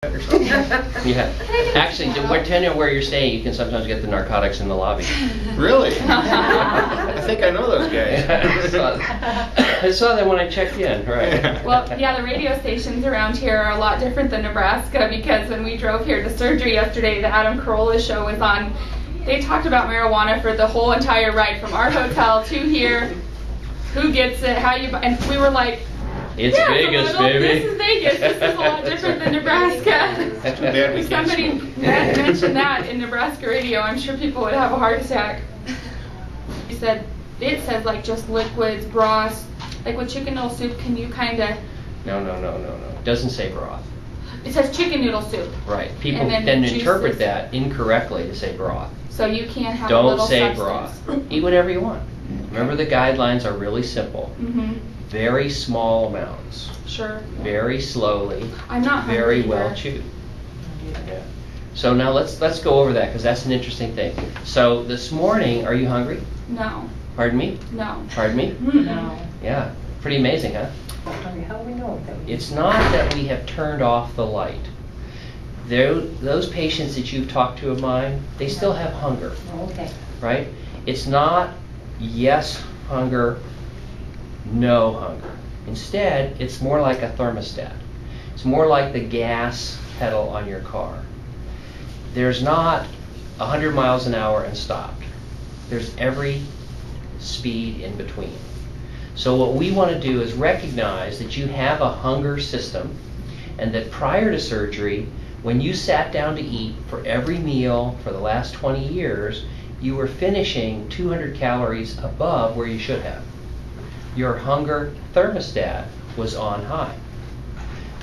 Yeah. Actually, depending on where you're staying, you can sometimes get the narcotics in the lobby. Really? I think I know those guys. I saw them when I checked in, right. Well, yeah, the radio stations around here are a lot different than Nebraska, because when we drove here to surgery yesterday, the Adam Carolla show was on. They talked about marijuana for the whole entire ride from our hotel to here. Who gets it? How you? And we were like, it's yeah, Vegas, baby. This is Vegas. This is a lot different than Nebraska. That's too bad we can't Somebody mentioned that in Nebraska radio. I'm sure people would have a heart attack. He said, it says like just liquids, broths. Like with chicken noodle soup, can you kind of... No. It doesn't say broth. It says chicken noodle soup. Right. People then interpret that incorrectly to say broth. So you can't have Don't a little say substance. broth. Eat whatever you want. Remember, the guidelines are really simple. Mm-hmm. Very small amounts. Sure. Very slowly. I'm not hungry very either. well chewed. Yeah. So now let's go over that, because that's an interesting thing. So this morning, are you hungry? No. Pardon me? No. Pardon me? No. Yeah. Pretty amazing, huh? How do we know that? It's not that we have turned off the light. Those patients that you've talked to of mine, they still have hunger. Oh, okay. Right? It's not yes hunger, no hunger. Instead, it's more like a thermostat. It's more like the gas pedal on your car. There's not 100 miles an hour and stopped. There's every speed in between. So what we want to do is recognize that you have a hunger system, and that prior to surgery, when you sat down to eat, for every meal for the last 20 years, you were finishing 200 calories above where you should have. Your hunger thermostat was on high.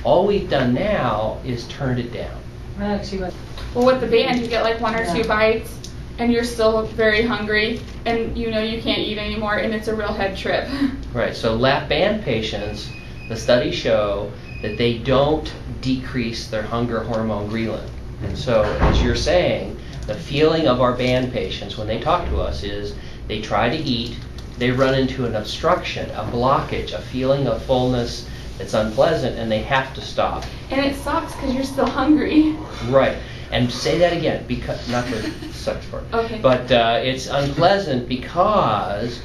All we've done now is turned it down. Well, with the band, you get like 1 or 2 bites, and you're still very hungry, and you know you can't eat anymore, and it's a real head trip. Right, so LapBand patients, the studies show that they don't decrease their hunger hormone ghrelin. And so, as you're saying, the feeling of our band patients when they talk to us is they try to eat, they run into an obstruction, a blockage, a feeling of fullness that's unpleasant, and they have to stop. And it sucks because you're still hungry. Right. And say that again, because not the sucks part. Okay. But it's unpleasant because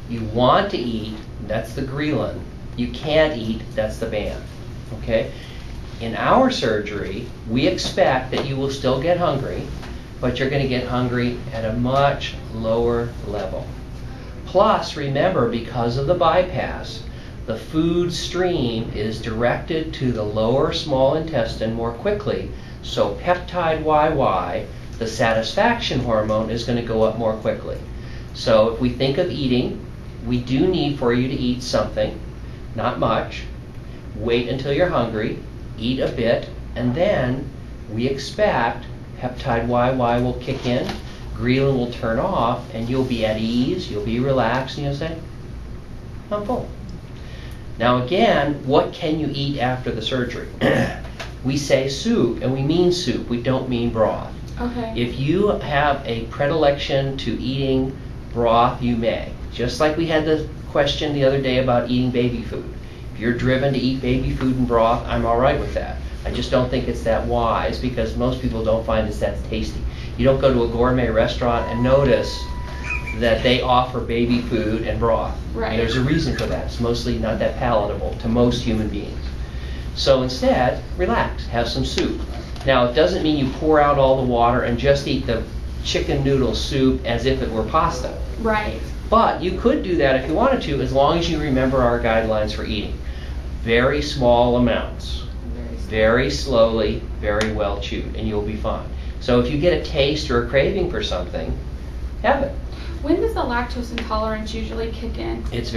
you want to eat, that's the ghrelin. You can't eat, that's the band. Okay? In our surgery, we expect that you will still get hungry, but you're going to get hungry at a much lower level. Plus, remember, because of the bypass, the food stream is directed to the lower small intestine more quickly, so peptide YY, the satisfaction hormone, is going to go up more quickly. So if we think of eating, we do need for you to eat something, not much. Wait until you're hungry, eat a bit, and then we expect peptide YY will kick in, ghrelin will turn off, and you'll be at ease, you'll be relaxed, and you'll say, I'm full. Now again, what can you eat after the surgery? We say soup, and we mean soup, we don't mean broth. Okay. If you have a predilection to eating broth, you may. Just like we had the question the other day about eating baby food. If you're driven to eat baby food and broth, I'm all right with that. I just don't think it's that wise, because most people don't find it's that tasty. You don't go to a gourmet restaurant and notice that they offer baby food and broth. Right. There's a reason for that. It's mostly not that palatable to most human beings. So instead, relax, have some soup. Now, it doesn't mean you pour out all the water and just eat the chicken noodle soup as if it were pasta. Right. But you could do that if you wanted to, as long as you remember our guidelines for eating. Very small amounts, very slowly, very well chewed, and you'll be fine. So if you get a taste or a craving for something, have it. When does the lactose intolerance usually kick in? It's very